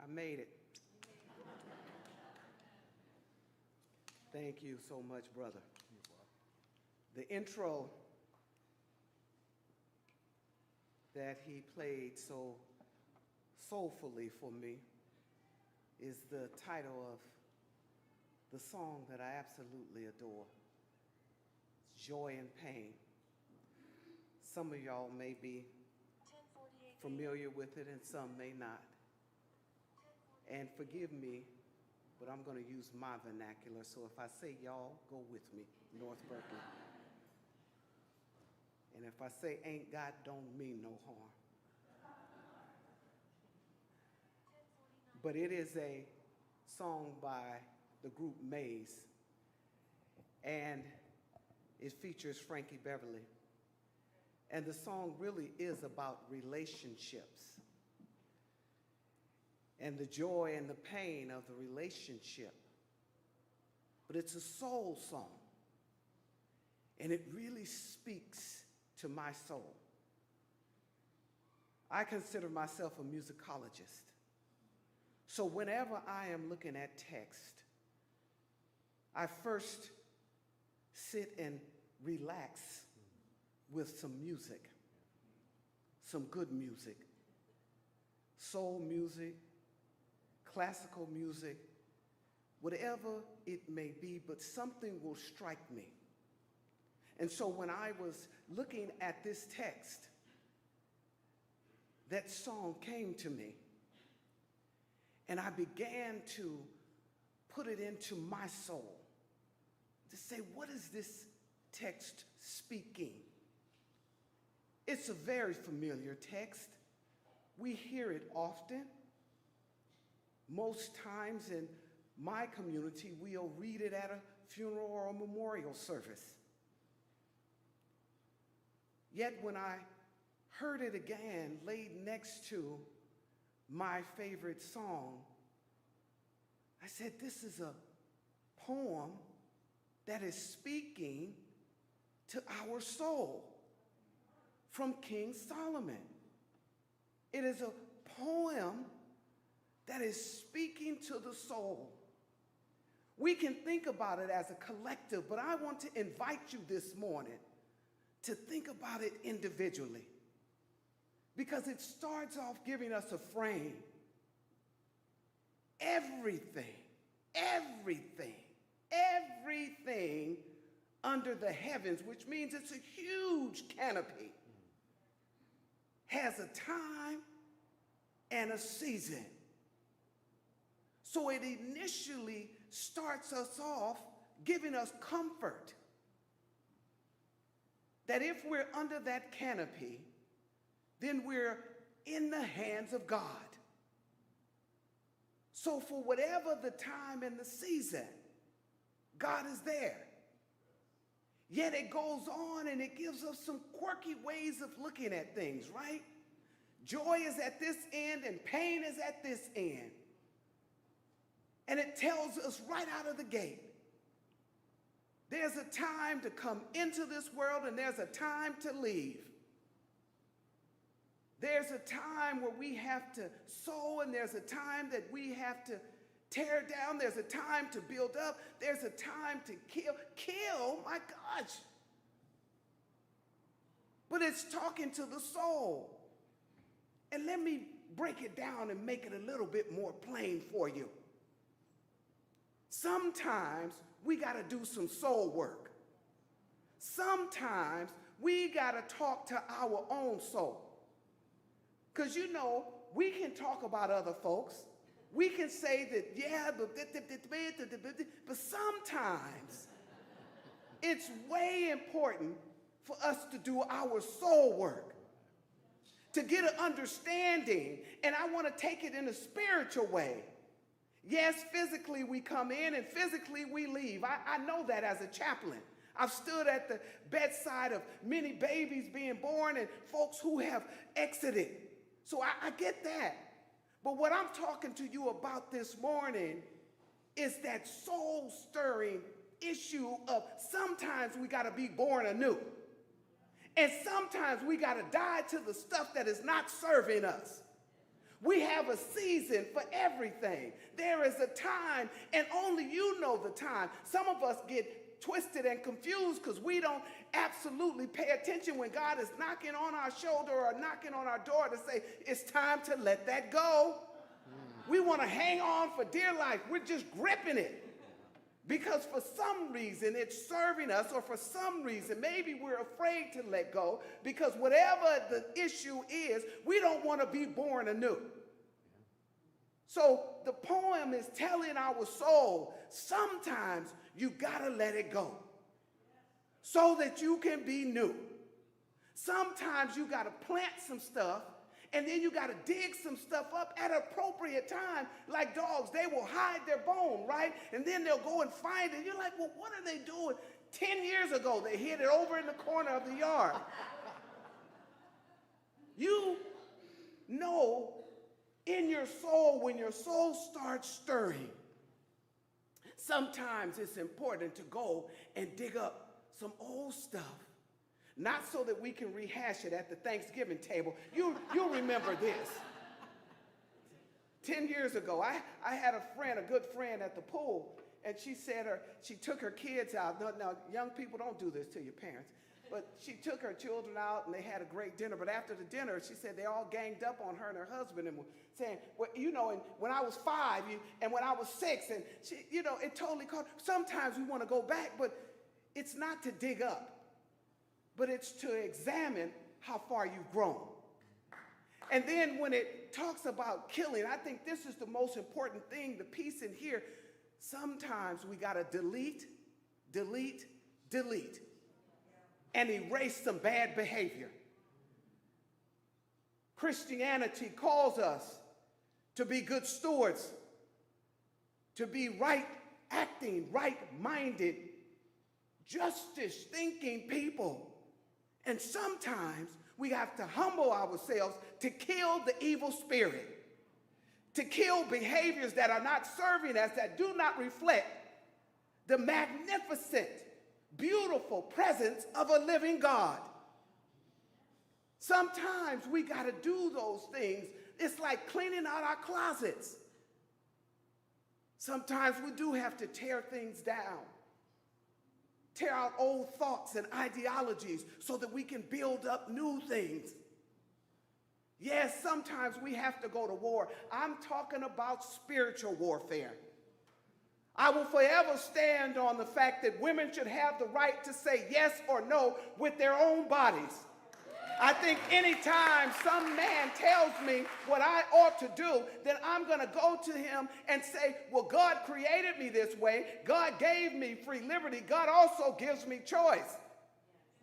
I made it. Thank you so much, brother. The intro that he played so soulfully for me is the title of the song that I absolutely adore, Joy and Pain. Some of y'all may be familiar with it and some may not. And forgive me, but I'm going to use my vernacular, so if I say y'all, go with me, North Berkeley. And if I say ain't God, don't mean no harm. But it is a song by the group Maze, and it features Frankie Beverly. And the song really is about relationships and the joy and the pain of the relationship. But it's a soul song, and it really speaks to my soul. I consider myself a musicologist. So whenever I am looking at text, I first sit and relax with some music, some good music, soul music, classical music, whatever it may be, but something will strike me. And so when I was looking at this text, that song came to me, and I began to put it into my soul to say, what is this text speaking? It's a very familiar text. We hear it often. Most times in my community, we'll read it at a funeral or a memorial service. Yet when I heard it again, laid next to my favorite song, I said, this is a poem that is speaking to our soul from King Solomon. It is a poem that is speaking to the soul. We can think about it as a collective, but I want to invite you this morning to think about it individually, because it starts off giving us a frame. Everything under the heavens, which means it's a huge canopy, has a time and a season. So it initially starts us off giving us comfort that if we're under that canopy, then we're in the hands of God. So for whatever the time and the season, God is there. Yet it goes on and it gives us some quirky ways of looking at things, right? Joy is at this end and pain is at this end. And it tells us right out of the gate, there's a time to come into this world and there's a time to leave. There's a time where we have to sow, and there's a time that we have to tear down. There's a time to build up. There's a time to kill. Kill, my gosh. But it's talking to the soul. And let me break it down and make it a little bit more plain for you. Sometimes we got to do some soul work. Sometimes we got to talk to our own soul. Because you know, we can talk about other folks. We can say that, yeah, but sometimes it's way important for us to do our soul work, to get an understanding, and I want to take it in a spiritual way. Yes, physically we come in and physically we leave. I know that as a chaplain. I've stood at the bedside of many babies being born and folks who have exited. So I get that. But what I'm talking to you about this morning is that soul-stirring issue of sometimes we got to be born anew. And sometimes we got to die to the stuff that is not serving us. We have a season for everything. There is a time, and only you know the time. Some of us get twisted and confused because we don't absolutely pay attention when God is knocking on our shoulder or knocking on our door to say, it's time to let that go. We want to hang on for dear life. We're just gripping it. Because for some reason it's serving us, or for some reason maybe we're afraid to let go, because whatever the issue is, we don't want to be born anew. So the poem is telling our soul, sometimes you got to let it go so that you can be new. Sometimes you got to plant some stuff, and then you got to dig some stuff up at an appropriate time. Like dogs, they will hide their bone, right? And then they'll go and find it. You're like, well, what are they doing? 10 years ago, they hid it over in the corner of the yard. You know in your soul, when your soul starts stirring, sometimes it's important to go and dig up some old stuff. Not so that we can rehash it at the Thanksgiving table. You'll remember this. 10 years ago, I had a good friend at the pool, and she took her kids out. Now, young people, don't do this to your parents. But she took her children out, and they had a great dinner. But after the dinner, she said they all ganged up on her and her husband and were saying, well, and when I was 5, and when I was 6, and she, it totally caught. Sometimes we want to go back, but it's not to dig up, but it's to examine how far you've grown. And then when it talks about killing, I think this is the most important thing, the piece in here. Sometimes we got to delete, and erase some bad behavior. Christianity calls us to be good stewards, to be right-acting, right-minded, justice-thinking people. And sometimes we have to humble ourselves to kill the evil spirit, to kill behaviors that are not serving us, that do not reflect the magnificent, beautiful presence of a living God. Sometimes we got to do those things. It's like cleaning out our closets. Sometimes we do have to tear things down. Tear out old thoughts and ideologies so that we can build up new things. Yes, sometimes we have to go to war. I'm talking about spiritual warfare. I will forever stand on the fact that women should have the right to say yes or no with their own bodies. I think anytime some man tells me what I ought to do, then I'm going to go to him and say, well, God created me this way. God gave me free liberty. God also gives me choice.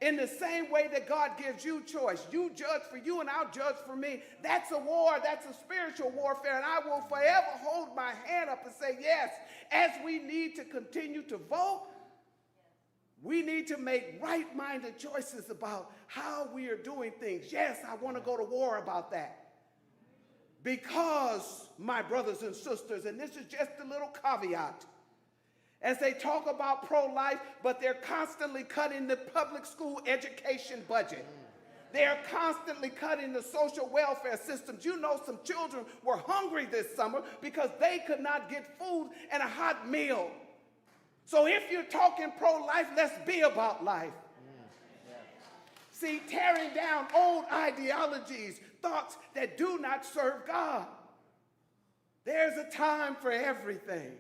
In the same way that God gives you choice. You judge for you and I'll judge for me. That's a war. That's a spiritual warfare. And I will forever hold my hand up and say, yes, as we need to continue to vote, we need to make right-minded choices about how we are doing things. Yes, I want to go to war about that. Because, my brothers and sisters, and this is just a little caveat, as they talk about pro-life, but they're constantly cutting the public school education budget. They're constantly cutting the social welfare systems. You know, some children were hungry this summer because they could not get food and a hot meal. So if you're talking pro-life, let's be about life. See, tearing down old ideologies, thoughts that do not serve God. There's a time for everything.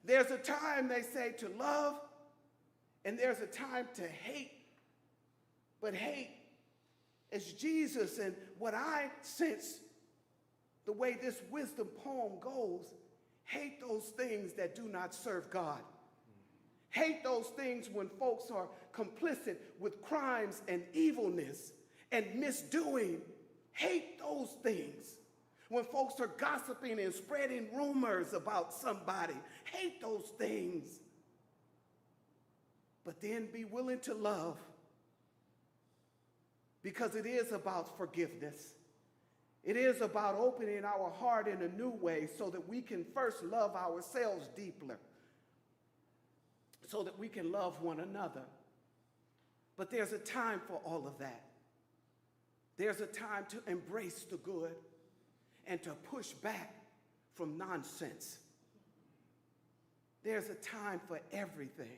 There's a time, they say, to love, and there's a time to hate. But hate is Jesus, and what I sense, the way this wisdom poem goes, hate those things that do not serve God. Hate those things when folks are complicit with crimes and evilness and misdoing. Hate those things. When folks are gossiping and spreading rumors about somebody. Hate those things. But then be willing to love. Because it is about forgiveness. It is about opening our heart in a new way so that we can first love ourselves deeper. So that we can love one another. But there's a time for all of that. There's a time to embrace the good. and to push back from nonsense. There's a time for everything.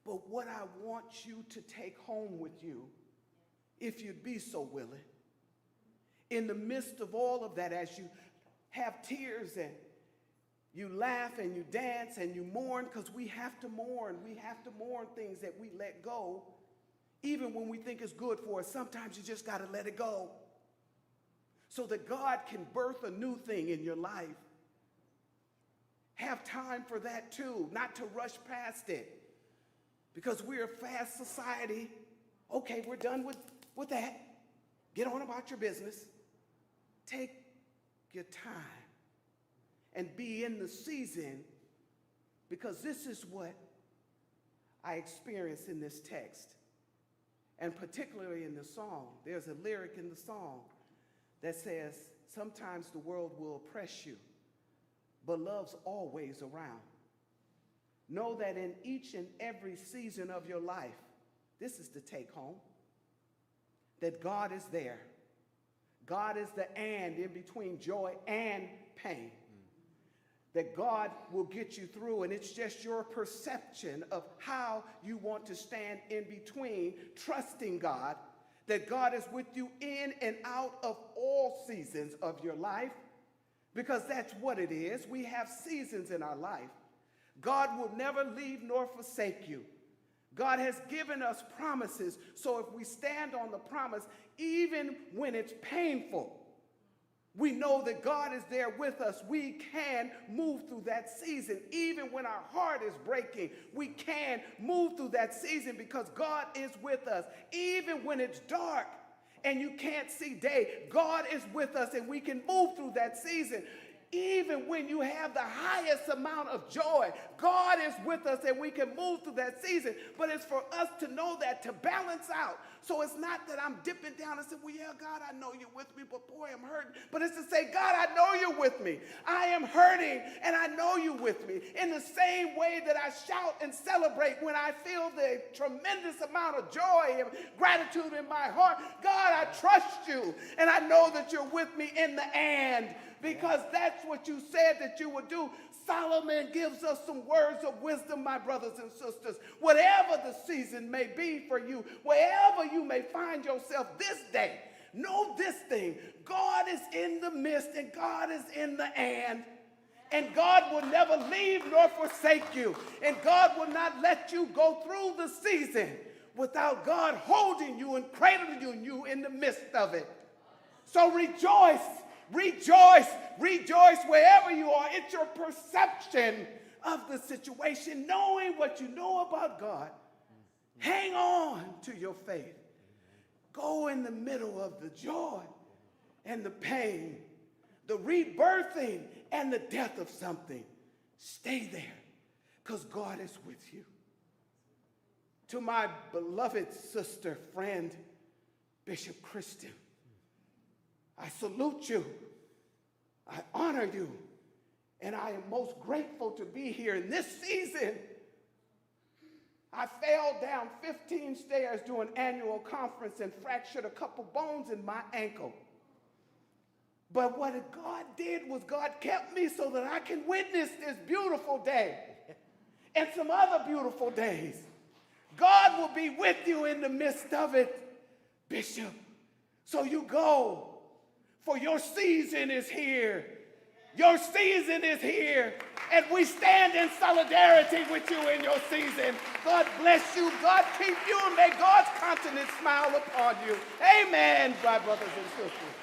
But what I want you to take home with you, if you'd be so willing, in the midst of all of that, as you have tears and you laugh and you dance and you mourn, because we have to mourn. We have to mourn things that we let go, even when we think it's good for us. Sometimes you just got to let it go so that God can birth a new thing in your life. Have time for that too, not to rush past it, because we're a fast society. Okay, we're done with that. Get on about your business. Take your time and be in the season, because this is what I experienced in this text, and particularly in the song. There's a lyric in the song that says, sometimes the world will oppress you, but love's always around. Know that in each and every season of your life, this is the take home, that God is there. God is the and in between joy and pain. That God will get you through, and it's just your perception of how you want to stand in between, trusting God, that God is with you in and out of all seasons of your life, because that's what it is. We have seasons in our life. God will never leave nor forsake you. God has given us promises, so if we stand on the promise, even when it's painful, we know that God is there with us. We can move through that season. Even when our heart is breaking, we can move through that season because God is with us. Even when it's dark and you can't see day, God is with us and we can move through that season. Even when you have the highest amount of joy, God is with us and we can move through that season. But it's for us to know that, to balance out. So it's not that I'm dipping down and saying, well, yeah, God, I know you're with me, but boy, I'm hurting. But it's to say, God, I know you're with me. I am hurting and I know you're with me. In the same way that I shout and celebrate when I feel the tremendous amount of joy and gratitude in my heart. God, I trust you and I know that you're with me in the and. Because that's what you said that you would do. Solomon gives us some words of wisdom, my brothers and sisters. Whatever the season may be for you, wherever you may find yourself this day, know this thing. God is in the midst and God is in the and. And God will never leave nor forsake you. And God will not let you go through the season without God holding you and cradling you in the midst of it. So rejoice. Rejoice, rejoice wherever you are. It's your perception of the situation, knowing what you know about God. Hang on to your faith. Go in the middle of the joy and the pain, the rebirthing and the death of something. Stay there because God is with you. To my beloved sister, friend, Bishop Christian, I salute you, I honor you, and I am most grateful to be here in this season. I fell down 15 stairs during an annual conference and fractured a couple bones in my ankle. But what God did was God kept me so that I can witness this beautiful day and some other beautiful days. God will be with you in the midst of it, Bishop. So you go. For your season is here. Your season is here. And we stand in solidarity with you in your season. God bless you. God keep you. And may God's countenance smile upon you. Amen, my brothers and sisters.